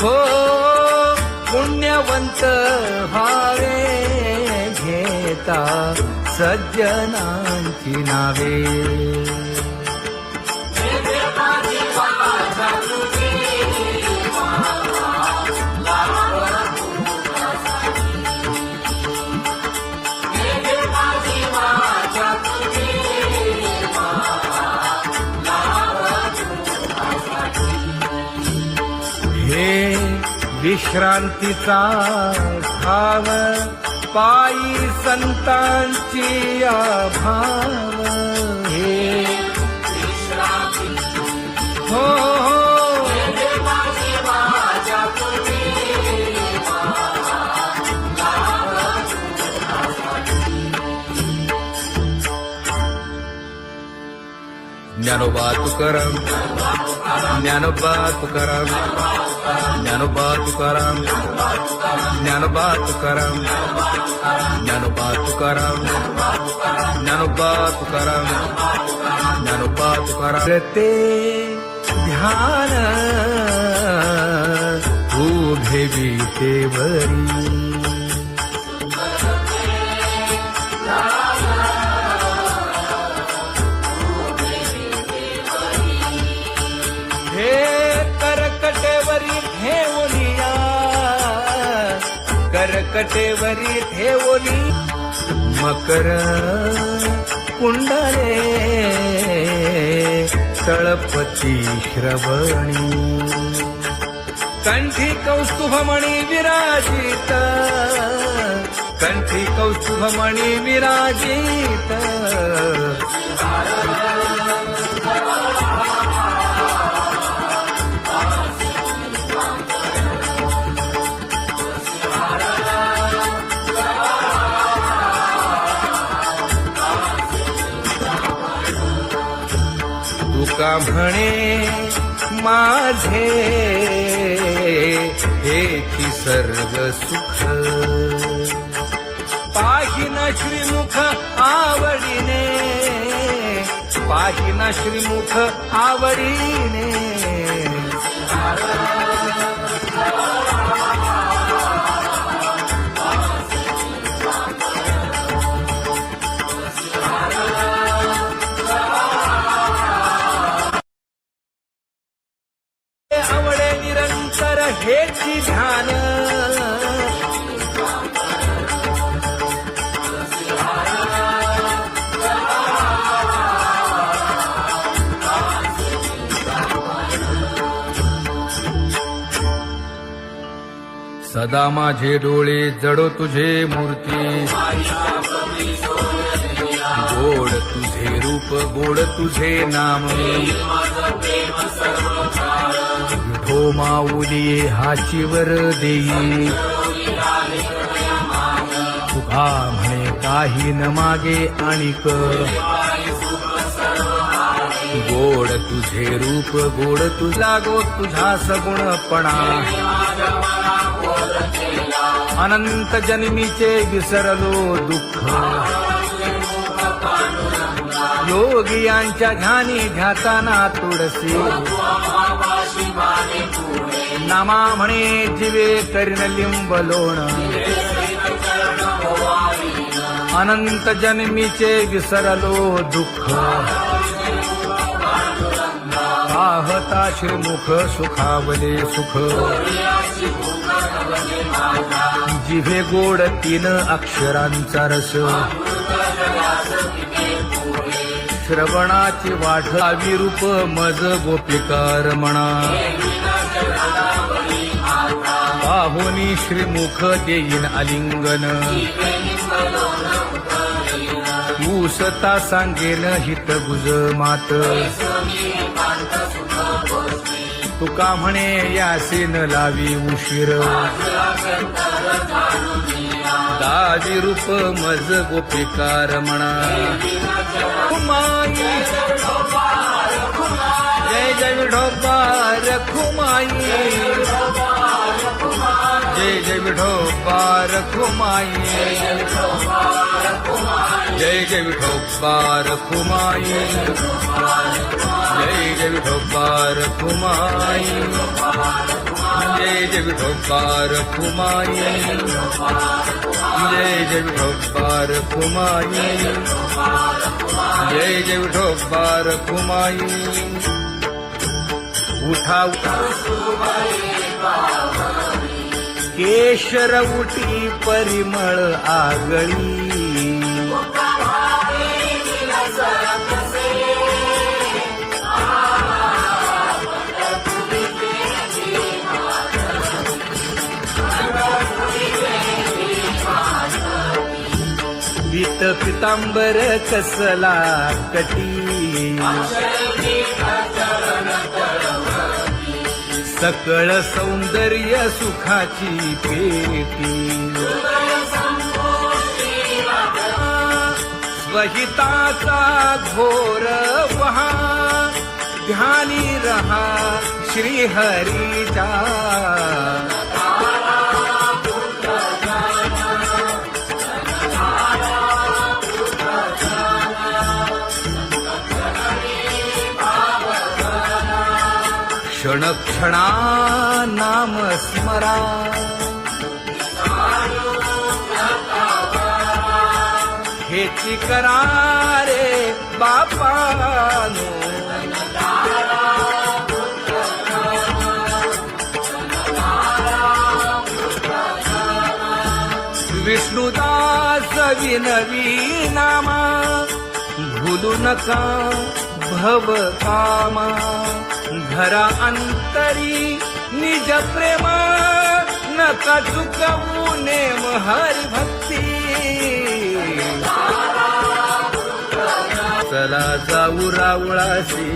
हो पुण्यवंत व्हावे घेता सज्जनांची नावे. हे विश्रांतीचा भाव पायी संतांची अभाव. हे हो ज्ञानोबा तुकाराम, ज्ञानोबा तुकाराम, ज्ञानोबा तुकाराम, ज्ञानोबा तुकाराम, ज्ञानोबा तुकाराम, ज्ञानोबा तुकाराम, ज्ञानोबा तुकाराम. ते ध्यान उभे विटेवरी हे करकटेवरी ठेवलिया, करकटेवरी ठेवली मकर कुंडले तळपती श्रवणी. कंठी कौस्तुभमणी विराजित, कंठी कौस्तुभमणी विराजित. तुका म्हणे माझे हेची सर्व सुख, पाहिन श्रीमुख आवडीने, पाहिन श्रीमुख आवडीने. आवडे निरंतर हेची ध्यान, सदा माझे डोळे जडो तुझे मूर्ती. गोड तुझे रूप गोड तुझे नाम, विठो माऊली हाचीवर देई. तुका म्हणे काही न मागे आणिक, गोड तुझे रूप गोड तुझा गो तुझा सगुणपणा. अनंत जन्मीचे विसरलो दुःख, योगियांच्या ध्यानी ध्याताना तुळसी. नामा म्हणे जीवे करीन लिंब लोण, अनंत जन्मीचे विसरलो दुःख. पाहता श्रीमुख सुखावले सुख, जिभे गोड 3 अक्षरांचा रस. श्रवणाची वाढ विरूप मज गोपिकार म्हणा. पाहुनी श्रीमुख देईन आलिंगन, ऊसता सांगेन हित गुज मात. तुका म्हणे यासीन लावी उशीर, दाजी रूप मज गोपिकार म्हणा. जय जय विठोबा रखुमाई, जय जय जय विठोबा रखुमाई जय जय विठोबा रखुमाई जय जय विठोबा रखुमाई जय जय विठोबा रखुमाई जय जय विठोबा रखुमाई जय जय विठोबा रखुमाई उठा केशर उठी परिमळ आगळी पीत पितांबर कसला कटी सकळ सौंदर्य सुखाची पेटी स्वहिताचा घोर वहा ध्यानी रहा श्रीहरीचा क्षण क्षणा नाम स्मरा हेची करा रे बापानो विष्णुदास विनवी नामा भूलू नका भव कामा घरा अंतरी निज प्रेम नका चुकवू नेम हरी भक्ती चला जाऊ रावळाशी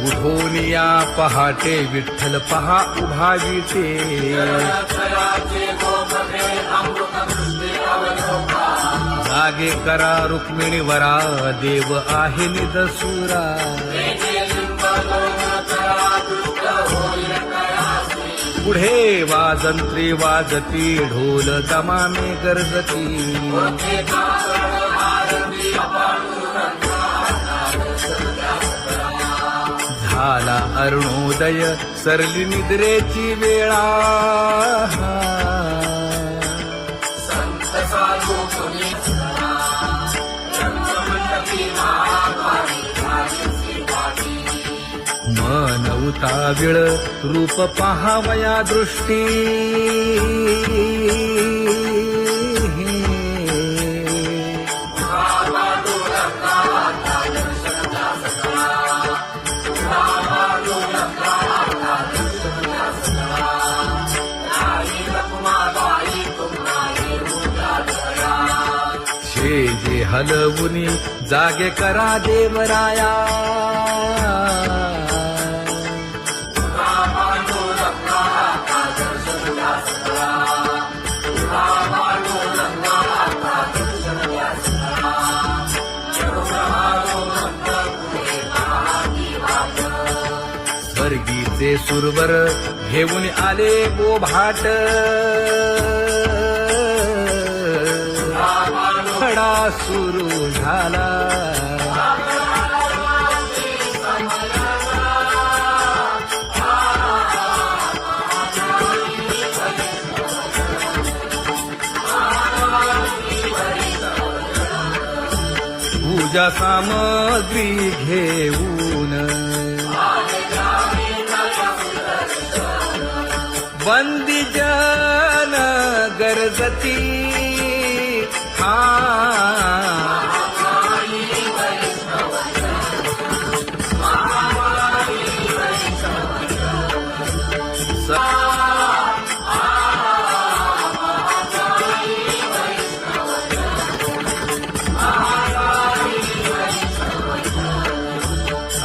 उठोनिया पहाटे विठ्ठल पहा उभा विटे जागे करा रुक्मिणी वरा देव आहे निदसुरा पुढे वाजंत्री वाजती ढोल दमामे गरजती झाला अरुणोदय सरली निद्रेची वेळा मन उताविळ रूप पहावया दृष्टी जे हलवुनी जागे करा देवराया स्वर्गीचे सुरवर घेऊन आले बोभाट खडा सुरू झाला पूजा सामग्री घेऊन वंदी जन गरजती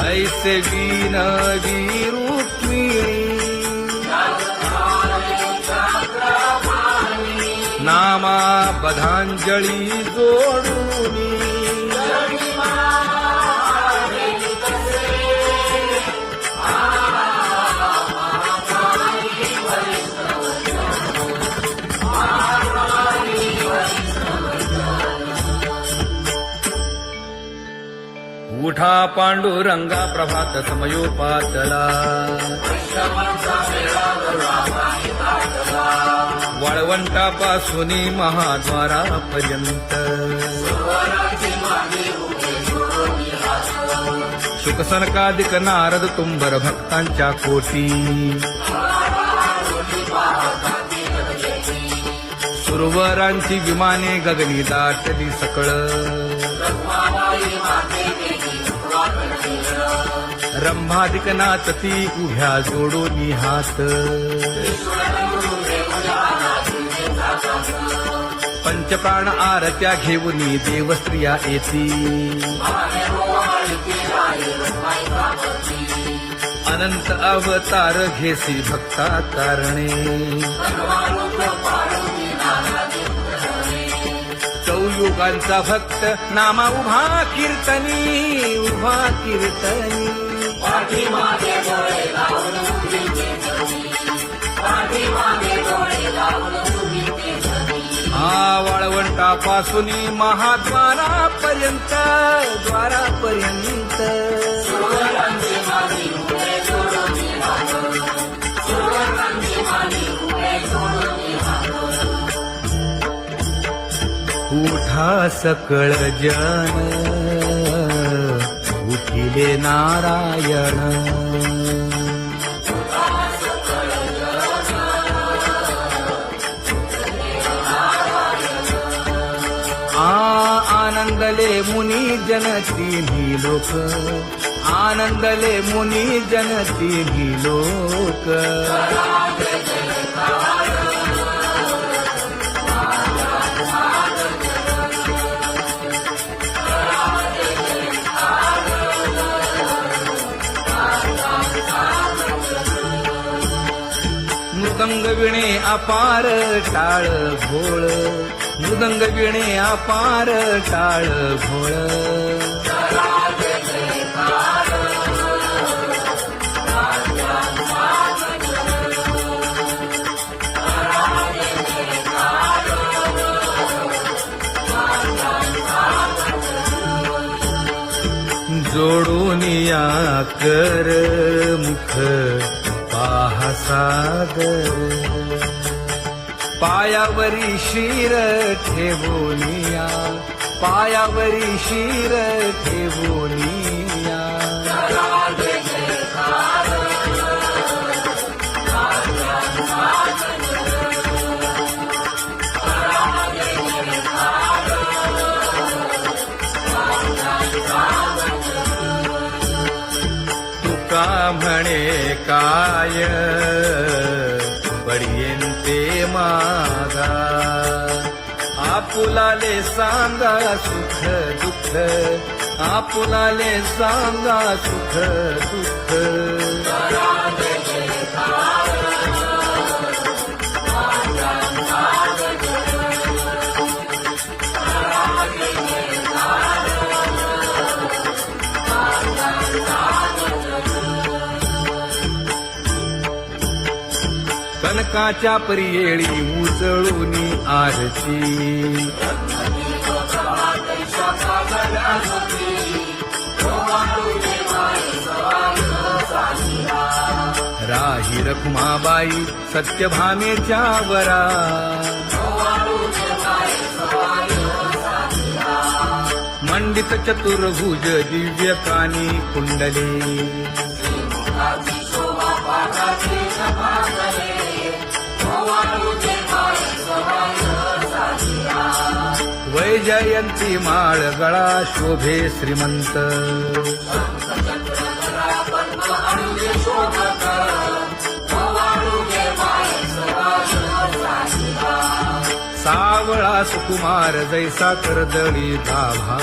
ऐसे विनवी रुक्मिणी नामा बधांजळी जोडूनी उठा पांडुरंगा प्रभात समयोपातला वाळवंटापासून महाद्वारापर्यंत शुकसनकादिक नारद तुंबर भक्तांच्या कोटी सुरवरांची विमाने गगनी दाटली सकळ रंभादिक नाचती उभ्या जोडोनी हात पंचप्राण आरत्या घेऊनी देवस्त्रिया येती अनंत अवतार घेसी भक्ता तारणे चौयुगांचा भक्त नामा उभा कीर्तनी वाळवंटापासून महाद्वारापर्यंत उठा सकळ जन उठिले नारायण आनंदले मुनी जन तिन्ही लोक आनंदले मुनी जन तिन्ही लोक मृदंग विणे अपार टाळ भोळ मृदंग विणे अपार टाळ भोळ जोडूनिया कर मुख पाहा सागर पायावरी शिर ठेवोनिया पायावरी शिर ठेवोनिया तुका म्हणे काय बडियेंते मागा आपुलाले सांगा सुख दुःख आपुलाले सांगा सुख दुःख कनकाच्या परियेळी उजळूनी आरती राही रखुमाबाई सत्यभामेच्या वरा मंडित चतुर्भुज दिव्य कानी कुंडले वैजयंती माळ गळा शोभे श्रीमंत सावळा सुकुमार जैसा करदळी गाभा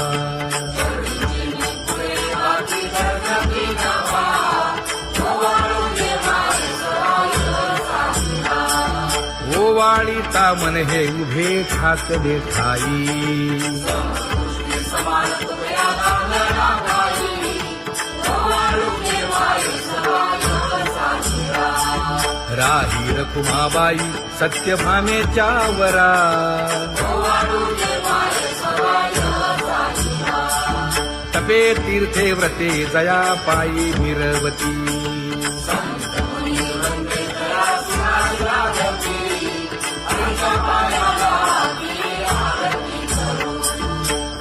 ओवाळी तामन हे उभे ठाकले ठाई राही रखुमाबाई सत्यभामेच्या वरा तपे तीर्थे व्रते जया पायी मिरवती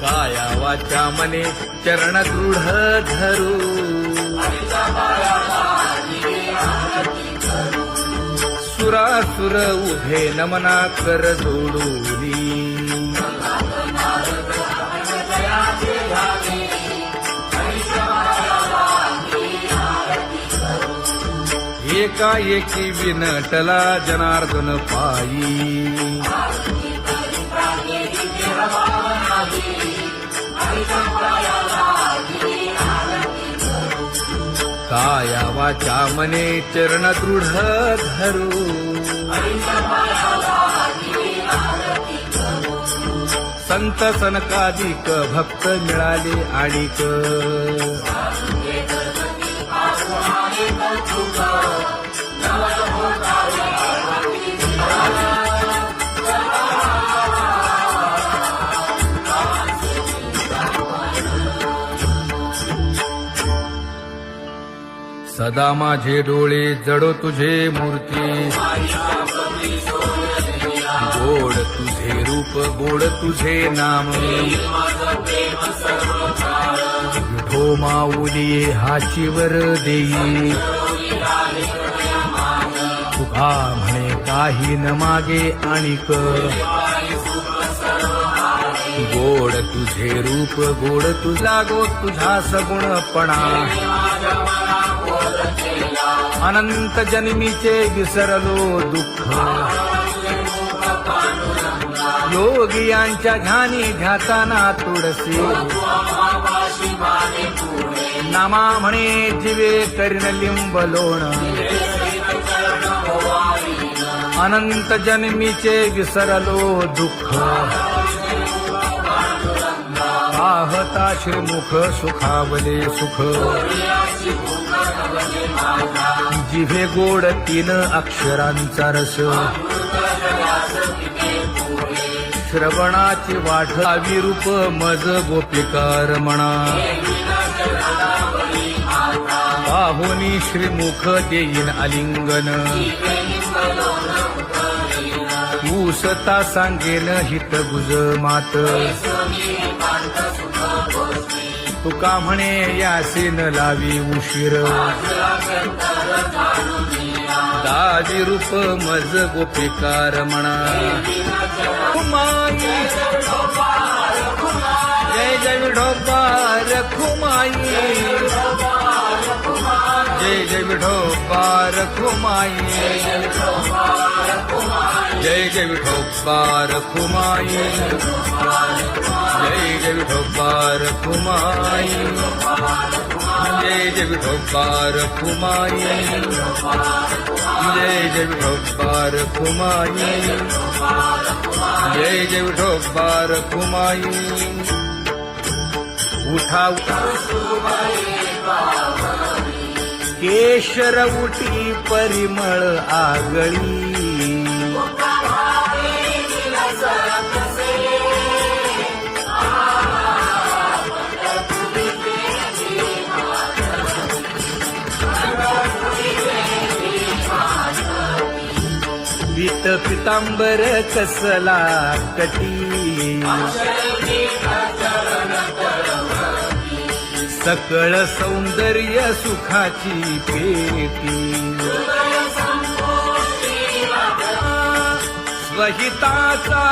काया वाचा मने चरण दृढ धरू सुरासुर उभे नमना कर जोडूनी एकाएकी विनटला जनार्दन पायी काया वाचा मने चरण दृढ धरू संत सनकादिक भक्त मिळाले आणिक सदा माझे डोळे जडो तुझे मूर्ती गोड तुझे रूप गोड तुझे नाम विठो माऊली हाचीवर देई तुका म्हणे काही न मागे आणिक गोड तुझे रूप गोड तुझा गो तुझा सगुणपणा अनंत जन्मीचे विसरलो दुःख योगियांच्या ध्यानी ध्याताना तुळसी नामा म्हणे जीवे करीन लिंबलोण अनंत जन्मीचे विसरलो दुःख पाहता श्रीमुख सुखावले सुख जिभे गोड 3 अक्षरांचा रस श्रवणाची वाढ विरूप मज गोपिकार म्हणा पाहुनी श्रीमुख देईन आलिंगन ऊसता सांगेन हित गुज मात तुका म्हणे यासीन लावी उशीर दादी रूप मज गोपिकार म्हणा जय जय विठोबा रखुमाई जय जय विठोबा रखुमाई जय जय विठोबा रखुमाई जय जय विठोबा रखुमाई जय जय विठोबा रखुमाई जय जय विठोबा रखुमाई जय जय विठोबा रखुमाई उठा केशर उटी परिमळ आगळी पीत पितांबर कसला कटी सकळ सौंदर्य सुखाची पेटी स्वहिताचा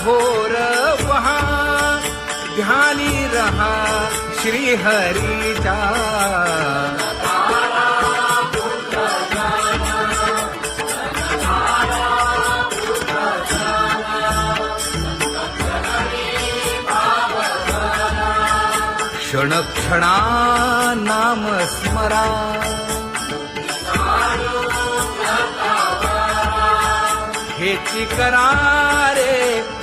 घोर वहा ध्यानी रहा श्रीहरीचा क्षण क्षणा नाम स्मरा हेची करा रे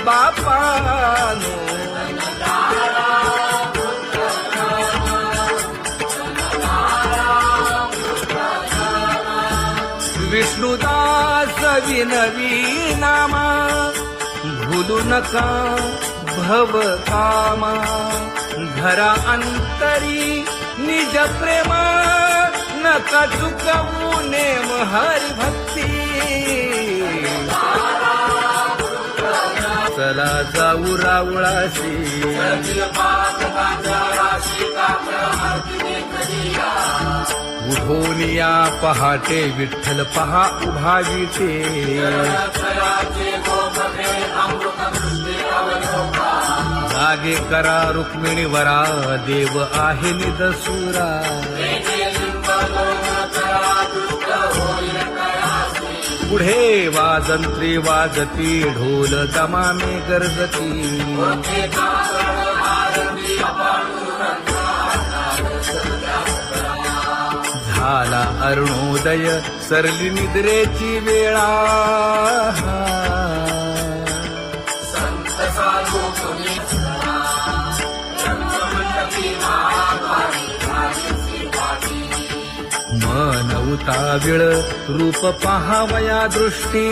बापानो विष्णुदास विनवी नामा भूलू नका भव कामा धरा अंतरी निज प्रेमा नका चुकवू नेम हरी भक्ती चला जाऊ रावळाशी उठोनिया पहाटे विठ्ठल पहा उभा विटे जागे करा रुक्मिणी वरा देव आहे निदसुरा पुढे वाजंत्री वाजती ढोल दमामे गरजती झाला अरुणोदय सरली निद्रेची वेळा मन उताविळ रूप पहावया दृष्टी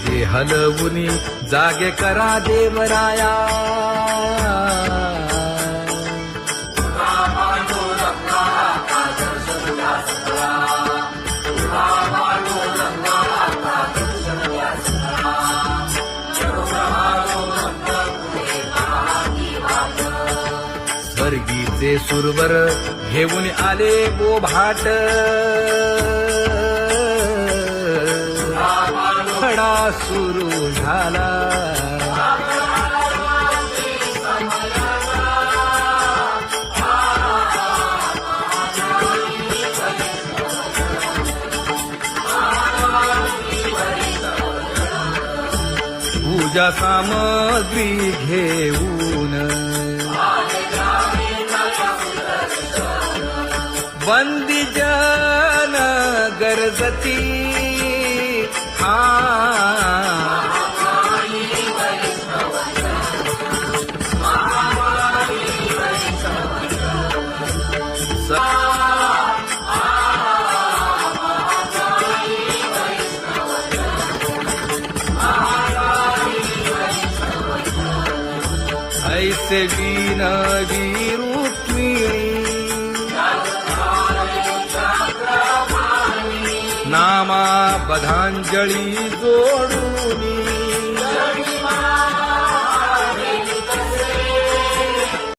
जे हलवुनी जागे करा देवराया स्वर्गीचे सुरवर घेऊन आले गोभाट खडा सुरू झाला पूजा सामग्री घेऊन बंदी जन गरजती ऐसे विनवी रुक्मिणी नामा बधांजळी जोडून